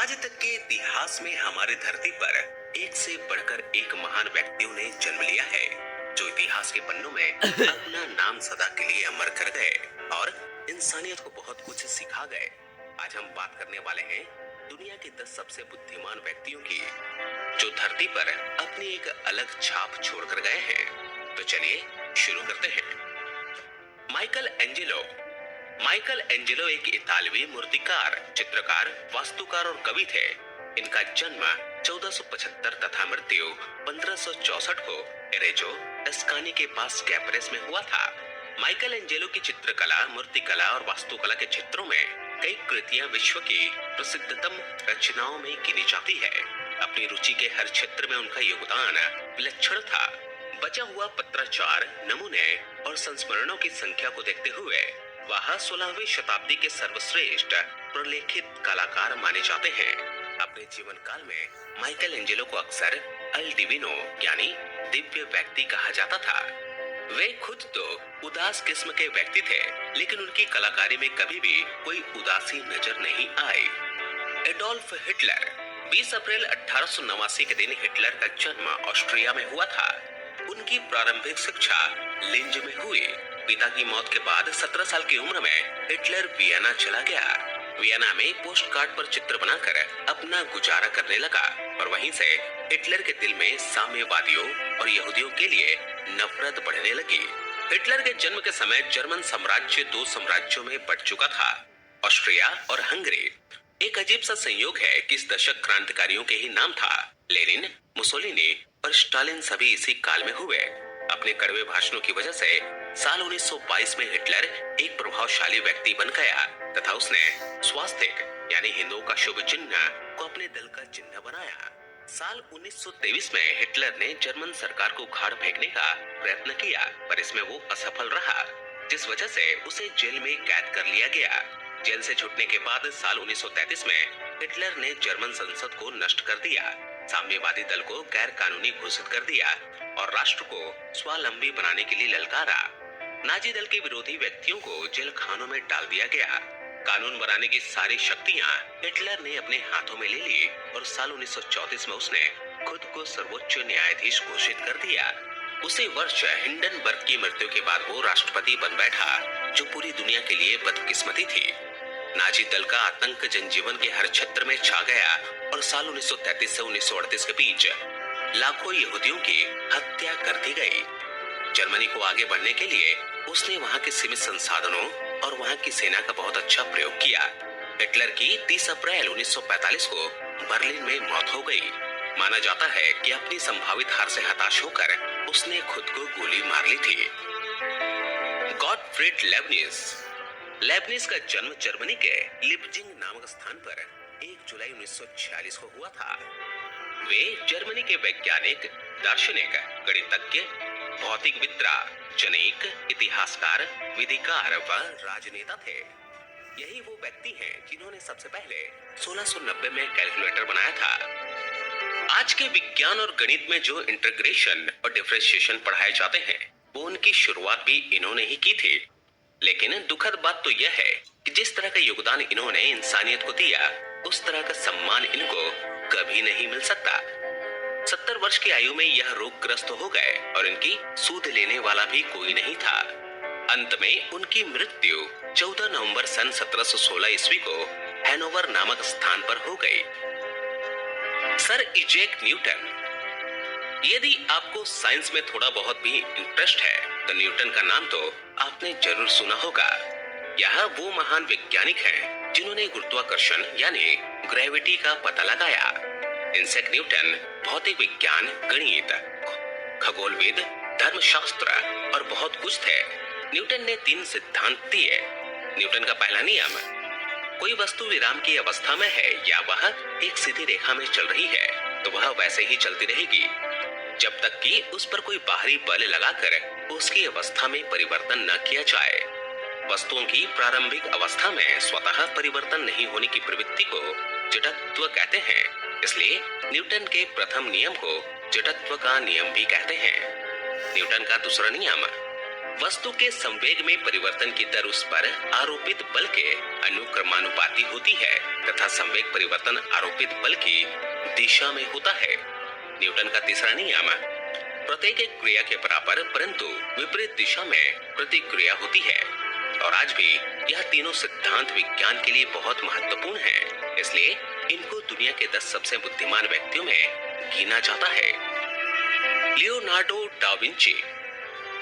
आज तक के इतिहास में हमारे धरती पर एक से बढ़कर एक महान व्यक्तियों ने जन्म लिया है, जो इतिहास के पन्नों में अपना नाम सदा के लिए अमर कर गए और इंसानियत को बहुत कुछ सिखा गए। आज हम बात करने वाले हैं दुनिया के 10 सबसे बुद्धिमान व्यक्तियों की, जो धरती पर अपनी एक अलग छाप छोड़कर गए हैं। तो चलिए शुरू करते हैं। Michael Angelo. माइकल एंजेलो एक इतालवी मूर्तिकार, चित्रकार, वास्तुकार और कवि थे। इनका जन्म 1475 तथा मृत्यु 1564 को एरेजो टस्कानी के पास कैप्रेस में हुआ था। माइकल एंजेलो की चित्रकला, मूर्तिकला और वास्तुकला के क्षेत्रों में कई कृतियां विश्व की प्रसिद्धतम रचनाओं में गिनी जाती है। अपनी रुचि के हर क्षेत्र में उनका योगदान विलक्षण था। बचा हुआ पत्राचार, नमूने और संस्मरणों की संख्या को देखते हुए वह 16वीं शताब्दी के सर्वश्रेष्ठ प्रलेखित कलाकार माने जाते हैं। अपने जीवन काल में माइकल एंजेलो को अक्सर अल डिविनो यानी दिव्य व्यक्ति कहा जाता था। वे खुद तो उदास किस्म के व्यक्ति थे, लेकिन उनकी कलाकारी में कभी भी कोई उदासी नजर नहीं आई। Adolf Hitler. 20 अप्रैल 1889 के दिन हिटलर का जन्म ऑस्ट्रिया में हुआ था। उनकी प्रारंभिक शिक्षा लिंज में हुई। पिता की मौत के बाद 17 साल की उम्र में हिटलर वियना चला गया। वियना में पोस्ट कार्ड पर चित्र बनाकर अपना गुजारा करने लगा और वहीं से हिटलर के दिल में साम्यवादियों और यहूदियों के लिए नफरत बढ़ने लगी। हिटलर के जन्म के समय जर्मन साम्राज्य 2 साम्राज्यों में बंट चुका था, ऑस्ट्रिया और हंगरी। एक अजीब सा संयोग है कि इस दशक क्रांतिकारियों के ही नाम था। लेनिन, मुसोलिनी और स्टालिन सभी इसी काल में हुए। अपने कड़वे भाषणों की वजह से साल 1922 में हिटलर एक प्रभावशाली व्यक्ति बन गया तथा उसने स्वास्तिक यानी हिंदुओं का शुभ चिन्ह को अपने दल का चिन्ह बनाया। साल 1923 में हिटलर ने जर्मन सरकार को उखाड़ फेंकने का प्रयत्न किया, पर इसमें वो असफल रहा, जिस वजह से उसे जेल में कैद कर लिया गया। जेल से छूटने के बाद साल 1933 में हिटलर ने जर्मन संसद को नष्ट कर दिया, साम्यवादी दल को गैर कानूनी घोषित कर दिया और राष्ट्र को स्वावलंबी बनाने के लिए ललकारा। नाजी दल के विरोधी व्यक्तियों को जेल खानों में डाल दिया गया। कानून बनाने की सारी शक्तियां हिटलर ने अपने हाथों में ले ली और साल 1934 में उसने खुद को सर्वोच्च न्यायाधीश घोषित कर दिया। उसी वर्ष हिंडनबर्ग की मृत्यु के बाद वो राष्ट्रपति बन बैठा, जो पूरी दुनिया के लिए बदकिस्मती थी। नाजी दल का आतंक जनजीवन के हर क्षेत्र में छा गया और साल 1933 से 1938 के बीच लाखों यहूदियों की हत्या कर दी गई। जर्मनी को आगे बढ़ने के लिए उसने वहां के सीमित संसाधनों और वहां की सेना का बहुत अच्छा प्रयोग किया। हिटलर की 30 अप्रैल 1945 को बर्लिन में मौत हो गई। माना जाता है कि अपनी संभावित हार से हताश होकर उसने खुद को गोली मार ली थी। Gottfried Lebanese. लेबनिज का जन्म जर्मनी के लिपजिंग नामक स्थान पर 1 जुलाई 1946 को हुआ था। वे जर्मनी के वैज्ञानिक, दार्शनिक, गणितज्ञ, भौतिकविद्ता, जनैक, इतिहासकार, विधिकार व राजनेता थे। यही वो व्यक्ति हैं जिन्होंने सबसे पहले 1690 में कैलकुलेटर बनाया था। आज के विज्ञान और गणित में जो इंटीग्रेशन और डिफरेंशिएशन पढ़ाए जाते हैं, वो उनकी शुरुआत भी इन्होंने ही की थी। लेकिन दुखद बात तो यह है कि जिस तरह का योगदान इन्होंने इंसानियत को दिया, उस तरह का सम्मान इनको कभी नहीं मिल सकता। 70 वर्ष की आयु में यह रोगग्रस्त हो गए और इनकी सूध लेने वाला भी कोई नहीं था। अंत में उनकी मृत्यु 14 नवंबर सन 1716 ईस्वी को हैनोवर नामक स्थान पर हो गई। Sir Isaac Newton. यदि आपको साइंस में थोड़ा बहुत भी इंटरेस्ट है तो न्यूटन का नाम तो आपने जरूर सुना होगा। यह वो महान वैज्ञानिक हैं जिन्होंने गुरुत्वाकर्षण यानी ग्रेविटी का पता लगाया। आइजैक न्यूटन भौतिक विज्ञान, गणित, खगोलविद, धर्मशास्त्र और बहुत कुछ थे। न्यूटन ने 3 सिद्धांत दिए। न्यूटन का पहला नियम, कोई वस्तु विराम की अवस्था में है या वह एक सीधी रेखा में चल रही है तो वह वैसे ही चलती रहेगी जब तक कि उस पर कोई बाहरी बल लगाकर उसकी अवस्था में परिवर्तन न किया जाए। वस्तुओं की प्रारंभिक अवस्था में स्वतः परिवर्तन नहीं होने की प्रवृत्ति को जड़त्व कहते हैं। इसलिए न्यूटन के प्रथम नियम को जड़त्व का नियम भी कहते हैं। न्यूटन का दूसरा नियम, वस्तु के संवेग में परिवर्तन की दर उस पर आरोपित बल के अनुक्रमानुपाती होती है तथा संवेग परिवर्तन आरोपित बल की दिशा में होता है। न्यूटन का तीसरा नियम, प्रत्येक एक क्रिया के बराबर परंतु विपरीत दिशा में प्रतिक्रिया होती है। और आज भी यह तीनों सिद्धांत विज्ञान के लिए बहुत महत्वपूर्ण है, इसलिए इनको दुनिया के 10 सबसे बुद्धिमान व्यक्तियों में गिना जाता है। Leonardo da Vinci.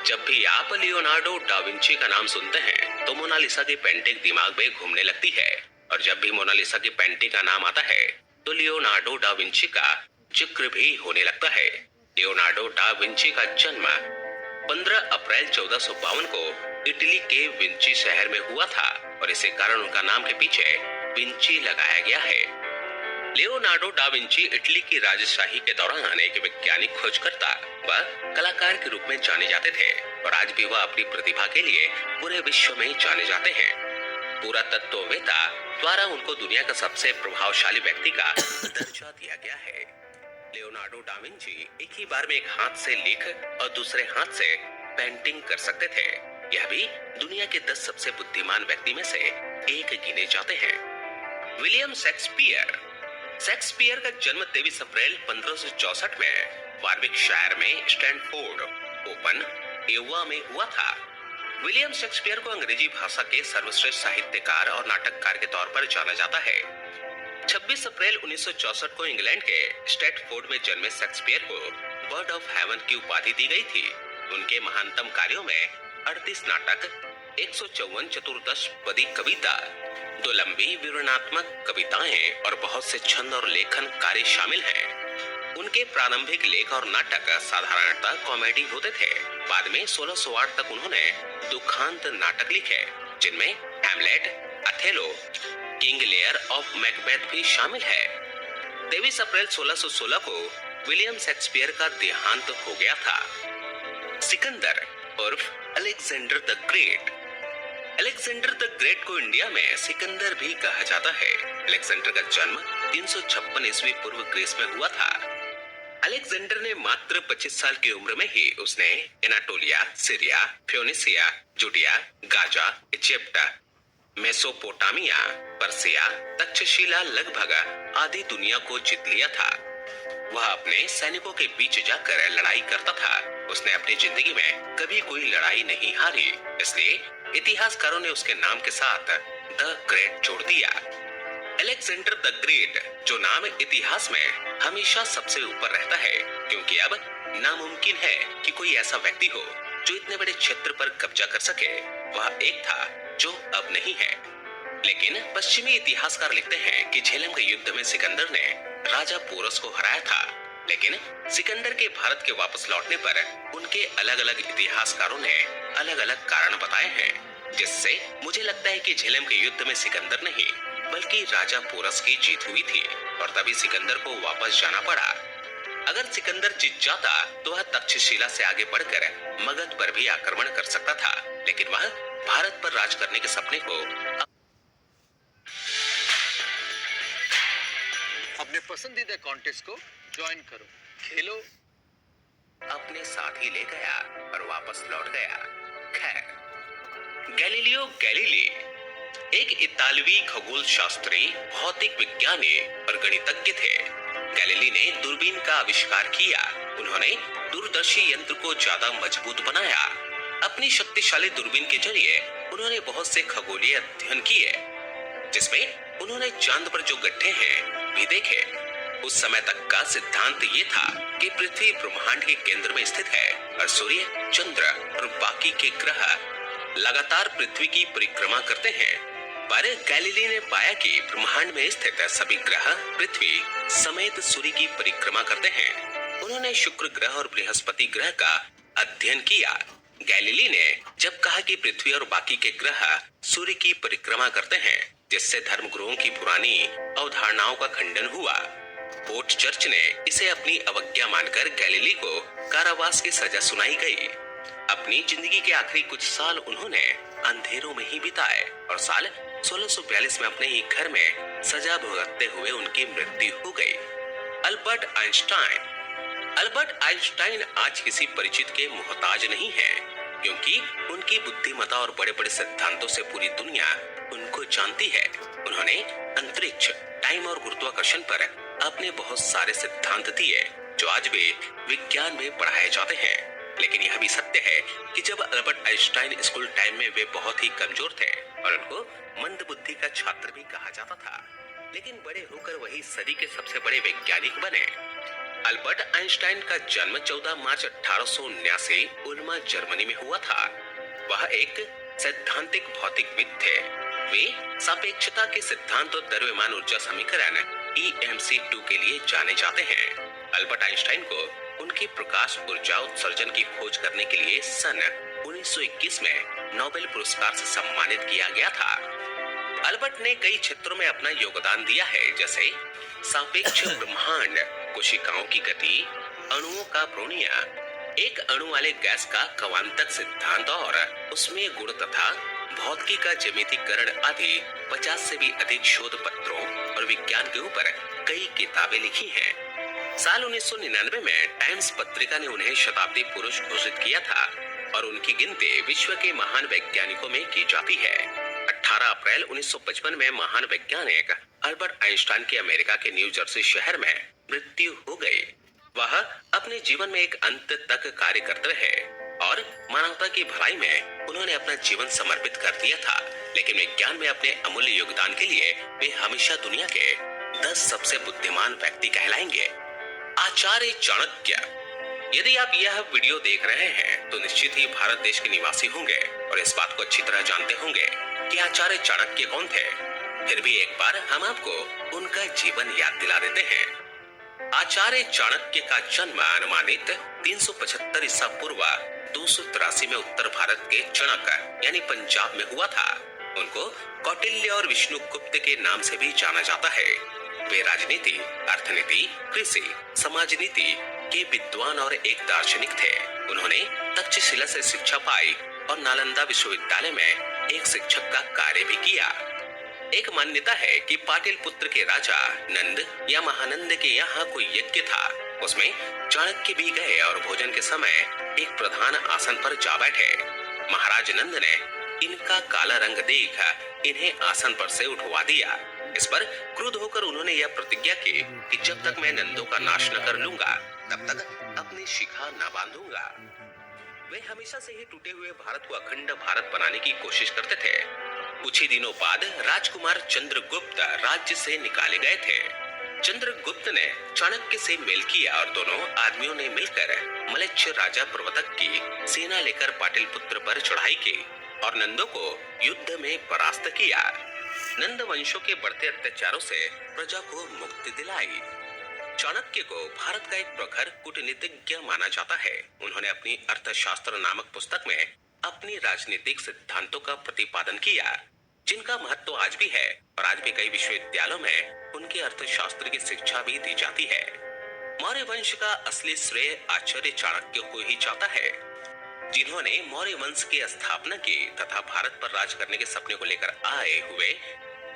जब भी आप लियोनार्डो डा विंची का नाम सुनते हैं तो मोनालिसा की पेंटिंग दिमाग में घूमने लगती है, और जब भी मोनालिसा की पेंटिंग का नाम आता है तो लियोनार्डो डा विंची का जिक्र भी होने लगता है। लियोनार्डो डा विंची का जन्म 15 अप्रैल 1452 को इटली के विंची शहर में हुआ था, और इसी कारण उनका नाम के पीछे विंची लगाया गया है। लियोनार्डो डा विंची इटली की राजशाही के दौरान एक वैज्ञानिक खोजकर्ता व कलाकार के रूप में जाने जाते थे, और आज भी वह अपनी प्रतिभा के लिए पूरे विश्व में जाने जाते हैं। पूरा तत्ववेत्ता द्वारा उनको दुनिया का सबसे प्रभावशाली व्यक्ति का दर्जा दिया गया है। लियोनार्डो डा विंची एक ही बार में एक हाथ से लिख और दूसरे हाथ से पेंटिंग कर सकते थे। यह भी दुनिया के 10 सबसे बुद्धिमान व्यक्ति में से एक गिने जाते हैं। William Shakespeare. शेक्सपियर का जन्म 23 अप्रैल 1564 में वारविकशायर में स्टैनफोर्ड ओपन एवा में हुआ था। विलियम शेक्सपियर को अंग्रेजी भाषा के सर्वश्रेष्ठ साहित्यकार और नाटककार के तौर पर जाना जाता है। 26 अप्रैल 1964 को इंग्लैंड के स्टैटफोर्ड में जन्मे शेक्सपियर को बर्ड ऑफ हेवन की उपाधि दी गई थी। उनके महानतम कार्यों में 38 नाटक, 154 चतुर्दश पदी कविता, 2 लंबी विवरणात्मक कविताएं और बहुत से छंद और लेखन कार्य शामिल हैं। उनके प्रारंभिक लेख और नाटक साधारणतः कॉमेडी होते थे। बाद में 1608 तक उन्होंने दुखांत नाटक लिखे, जिनमें Hamlet, Othello, King Lear of Macbeth भी शामिल है। 23 अप्रैल 1616 को विलियम शेक्सपियर का देहांत हो गया था। सिकंदर उर्फ Alexander the great. Alexander the great को इंडिया में सिकंदर भी कहा जाता है। अलेक्जेंडर का जन्म 356 ईस्वी पूर्व ग्रीस में हुआ था। अलेक्जेंडर ने मात्र 25 साल की उम्र में ही उसने Anatolia, Syria, Phoenicia, Judea, Gaza, Egypt, Mesopotamia, Persia, Taxila लगभग आधी दुनिया को जीत लिया था। वह अपने सैनिकों के बीच जाकर लड़ाई करता था। उसने अपनी जिंदगी में कभी कोई लड़ाई नहीं हारी, इसलिए इतिहासकारों ने उसके नाम के साथ द ग्रेट जोड़ दिया। अलेक्जेंडर द ग्रेट, जो नाम इतिहास में हमेशा सबसे ऊपर रहता है, क्योंकि अब नामुमकिन है कि कोई ऐसा व्यक्ति हो जो इतने बड़े क्षेत्र पर कब्जा कर सके। वह एक था जो अब नहीं है। लेकिन पश्चिमी इतिहासकार लिखते हैं कि झेलम के युद्ध में सिकंदर ने राजा पोरस को हराया था। लेकिन सिकंदर के भारत के वापस लौटने पर उनके अलग अलग इतिहासकारों ने अलग अलग कारण बताए हैं, जिससे मुझे लगता है कि झेलम के युद्ध में सिकंदर नहीं बल्कि राजा पोरस की जीत हुई थी, और तभी सिकंदर को वापस जाना पड़ा। अगर सिकंदर जीत जाता तो वह तक्षशिला से आगे बढ़कर मगध पर भी आक्रमण कर सकता था, लेकिन वह भारत पर राज करने के सपने को अपने पसंदीदा कॉन्टेस्ट को ज्वाइन करो, खेलो। अपने साथ ही ले गया और वापस लौट गया। खैर, गैलीलियो गैलीली एक इतालवी खगोल शास्त्री, भौतिक विज्ञानी और गणितज्ञ थे। गैलीली ने दूरबीन का आविष्कार किया। उन्होंने दूरदर्शी यंत्र को ज्यादा मजबूत बनाया। अपनी शक्तिशाली दूरबीन के जरिए उन्होंने बहुत से खगोलीय अध्ययन किए, जिसमें उन्होंने चांद पर जो गड्ढे हैं भी देखे। उस समय तक का सिद्धांत ये था कि पृथ्वी ब्रह्मांड के केंद्र में स्थित है और सूर्य, चंद्र और बाकी के ग्रह लगातार पृथ्वी की परिक्रमा करते हैं। पर गैलीली ने पाया कि ब्रह्मांड में स्थित सभी ग्रह पृथ्वी समेत सूर्य की परिक्रमा करते हैं। उन्होंने शुक्र ग्रह और बृहस्पति ग्रह का अध्ययन किया। गैलीली ने जब कहा कि पृथ्वी और बाकी के ग्रह सूर्य की परिक्रमा करते हैं, जिससे धर्मगुरुओं की पुरानी अवधारणाओं का खंडन हुआ। कोर्ट चर्च ने इसे अपनी अवज्ञा मानकर गैलीली को कारावास की सजा सुनाई गई। अपनी जिंदगी के आखिरी कुछ साल उन्होंने अंधेरों में ही बिताए और साल 1642 में अपने ही घर में सजा भुगतते हुए उनकी मृत्यु हो गई। Albert Einstein. अल्बर्ट आइंस्टाइन आज किसी परिचित के मोहताज नहीं है। क्योंकि उनकी बुद्धिमत्ता और बड़े बड़े सिद्धांतों से पूरी दुनिया उनको जानती है। उन्होंने अंतरिक्ष, टाइम और गुरुत्वाकर्षण पर अपने बहुत सारे सिद्धांत दिए जो आज भी विज्ञान में पढ़ाए जाते हैं। लेकिन यह भी सत्य है कि जब अल्बर्ट आइंस्टाइन स्कूल टाइम में वे बहुत ही कमजोर थे और उनको मंद बुद्धि का छात्र भी कहा जाता था, लेकिन बड़े होकर वही सदी के सबसे बड़े वैज्ञानिक बने। अल्बर्ट आइंस्टाइन का जन्म 14 मार्च 1879 उल्मा जर्मनी में हुआ था। वह एक सैद्धांतिक भौतिकविद थे। वे सापेक्षता के सिद्धांत और द्रव्यमान ऊर्जा समीकरण EMC2 के लिए जाने जाते हैं। अल्बर्ट आइंस्टाइन को उनकी प्रकाश ऊर्जा उत्सर्जन की खोज करने के लिए सन 1921 में नोबेल पुरस्कार से सम्मानित किया गया था। अल्बर्ट ने कई क्षेत्रों में अपना योगदान दिया है, जैसे सापेक्ष ब्रह्मांड, कोशिकाओं की गति, अणुओं का प्रोनिया, एक अणु वाले गैस का क्वांटम सिद्धांत और उसमें गुण तथा भौतिकी का ज्यामितीकरण आदि 50 से भी अधिक शोध पत्रों और विज्ञान के ऊपर कई किताबें लिखी हैं। साल 1999 में टाइम्स पत्रिका ने उन्हें शताब्दी पुरुष घोषित किया था और उनकी गिनती विश्व के महान वैज्ञानिकों में की जाती है। 18 अप्रैल 1955 में महान वैज्ञानिक अल्बर्ट आइंस्टाइन की अमेरिका के न्यू जर्सी शहर में मृत्यु हो गई। वह अपने जीवन में एक अंत तक कार्य करते रहे और मानवता की भलाई में उन्होंने अपना जीवन समर्पित कर दिया था। लेकिन विज्ञान में अपने अमूल्य योगदान के लिए वे हमेशा दुनिया के 10 सबसे बुद्धिमान व्यक्ति कहलाएंगे। आचार्य चाणक्य। यदि आप यह वीडियो देख रहे हैं तो निश्चित ही भारत देश के निवासी होंगे और इस बात को अच्छी तरह जानते होंगे कि आचार्य चाणक्य कौन थे। फिर भी एक बार हम आपको उनका जीवन याद दिला देते हैं। आचार्य चाणक्य का जन्म अनुमानित 375 ईसा पूर्व 283 में उत्तर भारत के चणक यानी पंजाब में हुआ था। उनको कौटिल्य और विष्णुगुप्त के नाम से भी जाना जाता है। वे राजनीति, अर्थनीति, कृषि, समाज नीति के विद्वान और एक दार्शनिक थे। उन्होंने तक्षशिला से शिक्षा पाई और नालंदा विश्वविद्यालय में एक शिक्षक का कार्य भी किया। एक मान्यता है कि पाटिल पुत्र के राजा नंद या महानंद के यहाँ कोई यज्ञ था। उसमें चाणक्य भी गए और भोजन के समय एक प्रधान आसन पर जा बैठे। महाराज नंद ने इनका काला रंग देख इन्हें आसन पर से उठवा दिया। इस पर क्रुद्ध होकर उन्होंने यह प्रतिज्ञा की कि जब तक मैं नंदों का नाश न कर लूंगा तब तक अपनी शिखा न बांधूंगा। वे हमेशा से ही टूटे हुए भारत को अखंड भारत बनाने की कोशिश करते थे। कुछ ही दिनों बाद राजकुमार चंद्रगुप्त राज्य से निकाले गए थे। चंद्रगुप्त ने चाणक्य से मेल किया और दोनों आदमियों ने मिलकर मलेच्छ राजा प्रवर्तक की सेना लेकर पाटलिपुत्र पर चढ़ाई की और नंदों को युद्ध में परास्त किया। नंद वंशों के बढ़ते अत्याचारों से प्रजा को मुक्ति दिलाई। चाणक्य को भारत का एक प्रखर कूटनीतिज्ञ माना जाता है। उन्होंने अपनी अर्थशास्त्र नामक पुस्तक में अपनी राजनीतिक सिद्धांतों का प्रतिपादन किया, जिनका महत्व आज भी है और आज भी कई विश्वविद्यालयों में उनके अर्थशास्त्र की शिक्षा भी दी जाती है। मौर्य वंश का असली श्रेय आचार्य चाणक्य को ही जाता है, जिन्होंने मौर्य वंश की स्थापना की तथा भारत पर राज करने के सपने को लेकर आए हुए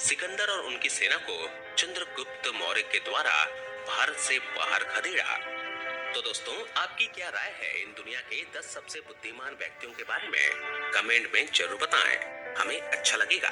सिकंदर और उनकी सेना को चंद्रगुप्त मौर्य के द्वारा भारत से बाहर खदेड़ा। तो दोस्तों, आपकी क्या राय है इन दुनिया के 10 सबसे बुद्धिमान व्यक्तियों के बारे में? कमेंट में जरूर बताएं, हमें अच्छा लगेगा।